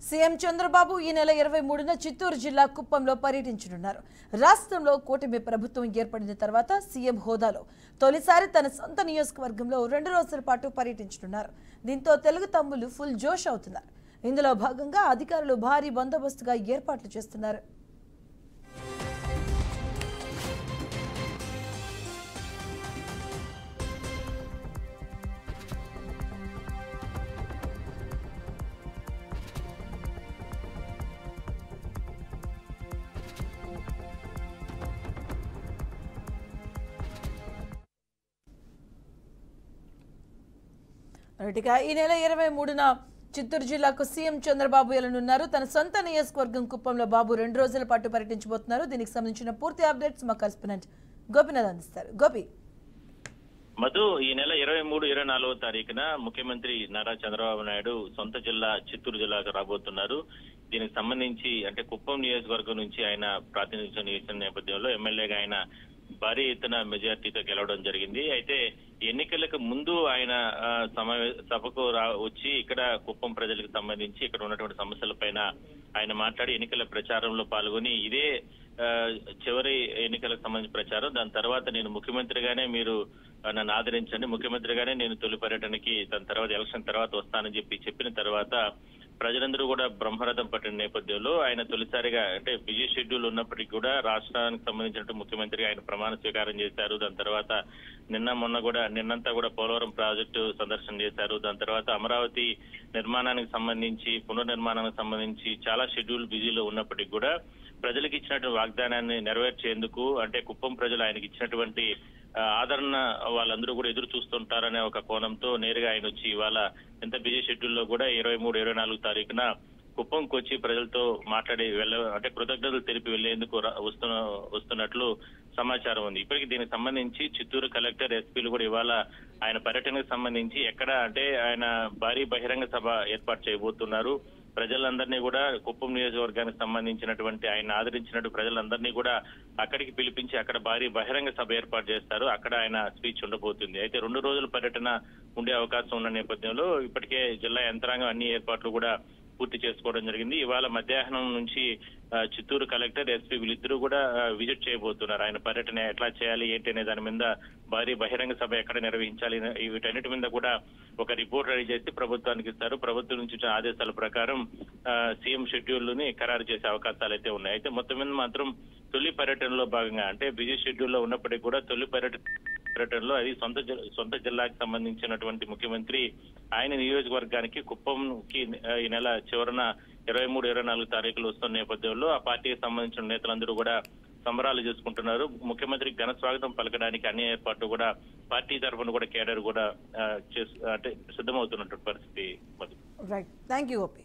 CM Chandrababu ఈ నెల 23న చిత్తూరు జిల్లా కుప్పంలో పర్యటించనున్నారు. రాష్ట్రంలో కూటమి ప్రభుత్వం ఏర్పడిన తర్వాత సీఎం హోదాలో తొలిసారి తన సొంత నియోజకవర్గంలో 2 రోజుల పాటు పర్యటించనున్నారు. దీంతో తెలుగు తమ్ముళ్లు ఫుల్ జోష్ అవుతున్నారు. ఇందులో భాగంగా అధికారులు భారీ బందోబస్తుగా ఏర్పాట్లు చేస్తున్నారు. ఈ నెల 23న చిత్తూరు జిల్లాకు సీఎం చంద్రబాబు వెళ్లనున్నారు. తన సొంత నియోజకవర్గం కుప్పంలో బాబు 2 రోజుల పాటు పర్యటించబోతున్నారు. దీనికి సంబంధించిన పూర్తి అప్డేట్స్ మా కరెస్పాండెంట్ గోపినాథ్ అందిస్తారు. గోపి, మధు, ఈ నెల 23, 24వ తారీఖున ముఖ్యమంత్రి నారా చంద్రబాబు నాయుడు సొంత జిల్లా చిత్తూరు జిల్లాకు రాబోతున్నారు. దీనికి సంబంధించి అంటే కుప్పం నియోజకవర్గం నుంచి ఆయన ప్రాతినిధ్యం వహిస్తున్న నేపథ్యంలో ఎమ్మెల్యేగా ఆయన భారీ ఎత్తున మెజార్టీతో గెలవడం జరిగింది. అయితే ఎన్నికలకు ముందు ఆయన సభకు వచ్చి ఇక్కడ కుప్పం ప్రజలకు సంబంధించి ఇక్కడ ఉన్నటువంటి సమస్యలపైన ఆయన మాట్లాడి ఎన్నికల ప్రచారంలో పాల్గొని ఇదే చివరి ఎన్నికలకు సంబంధించిన ప్రచారం. దాని తర్వాత నేను ముఖ్యమంత్రిగానే మీరు నన్ను ఆదరించండి, ముఖ్యమంత్రిగానే నేను తొలి పర్యటనకి దాని తర్వాత ఎలక్షన్ తర్వాత వస్తానని చెప్పిన తర్వాత ప్రజలందరూ కూడా బ్రహ్మరథం పట్టిన నేపథ్యంలో ఆయన తొలిసారిగా అంటే బిజీ షెడ్యూల్ ఉన్నప్పటికీ కూడా రాష్ట్రానికి సంబంధించినట్టు ముఖ్యమంత్రిగా ఆయన ప్రమాణ స్వీకారం చేశారు. దాని తర్వాత నిన్నంతా కూడా పోలవరం ప్రాజెక్టు సందర్శన చేశారు. దాని తర్వాత అమరావతి నిర్మాణానికి సంబంధించి పునర్నిర్మాణానికి సంబంధించి చాలా షెడ్యూల్ బిజీలో ఉన్నప్పటికీ కూడా ప్రజలకు ఇచ్చినటువంటి వాగ్దానాన్ని నెరవేర్చేందుకు అంటే కుప్పం ప్రజలు ఆయనకి ఇచ్చినటువంటి ఆదరణ వాళ్ళందరూ కూడా ఎదురు చూస్తుంటారనే ఒక కోణంతో నేరుగా ఆయన వచ్చి ఇవాళ ఎంత బిజీ షెడ్యూల్లో కూడా 23, 24 తారీఖున కుప్పంకి వచ్చి ప్రజలతో మాట్లాడి అంటే కృతజ్ఞతలు తెలిపి వెళ్లేందుకు వస్తున్నట్లు సమాచారం ఉంది. ఇప్పటికీ దీనికి సంబంధించి చిత్తూరు కలెక్టర్, ఎస్పీలు కూడా ఇవాళ ఆయన పర్యటనకు సంబంధించి ఎక్కడ అంటే ఆయన భారీ బహిరంగ సభ ఏర్పాటు చేయబోతున్నారు. ప్రజలందరినీ కూడా కుప్పం నియోజకవర్గానికి సంబంధించినటువంటి ఆయన ఆదరించినట్టు ప్రజలందరినీ కూడా అక్కడికి పిలిపించి అక్కడ భారీ బహిరంగ సభ ఏర్పాటు చేస్తారు. అక్కడ ఆయన స్పీచ్ ఉండబోతుంది. అయితే 2 రోజుల పర్యటన ఉండే అవకాశం ఉన్న నేపథ్యంలో ఇప్పటికే జిల్లా యంత్రాంగం అన్ని ఏర్పాట్లు కూడా పూర్తి చేసుకోవడం జరిగింది. ఇవాళ మధ్యాహ్నం నుంచి చిత్తూరు కలెక్టర్, ఎస్పీ వీళ్ళిద్దరూ కూడా విజిట్ చేయబోతున్నారు. ఆయన పర్యటన ఎట్లా చేయాలి ఏంటి అనే దాని మీద భారీ బహిరంగ సభ ఎక్కడ నిర్వహించాలి వీటన్నిటి మీద కూడా ఒక రిపోర్ట్ రెడీ చేసి ప్రభుత్వానికి ఇస్తారు. ప్రభుత్వం నుంచి ఇచ్చిన ఆదేశాల ప్రకారం సీఎం షెడ్యూల్ ని ఖరారు చేసే అవకాశాలు అయితే ఉన్నాయి. అయితే మొత్తం మీద మాత్రం తొలి పర్యటనలో భాగంగా అంటే బిజీ షెడ్యూల్లో ఉన్నప్పటికీ కూడా తొలి పర్యటనలో అది సొంత జిల్లాకి సంబంధించినటువంటి ముఖ్యమంత్రి ఆయన నియోజకవర్గానికి కుప్పంకి ఈ నెల చివరన 23, 24 తారీఖులు వస్తున్న నేపథ్యంలో ఆ పార్టీకి సంబంధించిన నేతలందరూ కూడా సంబరాలు చేసుకుంటున్నారు. ముఖ్యమంత్రికి ఘన స్వాగతం పలకడానికి అన్ని ఏర్పాట్లు కూడా పార్టీ తరఫున కూడా కేడర్ కూడా అంటే సిద్ధమవుతున్నటువంటి పరిస్థితి. Right, thank you Gopi.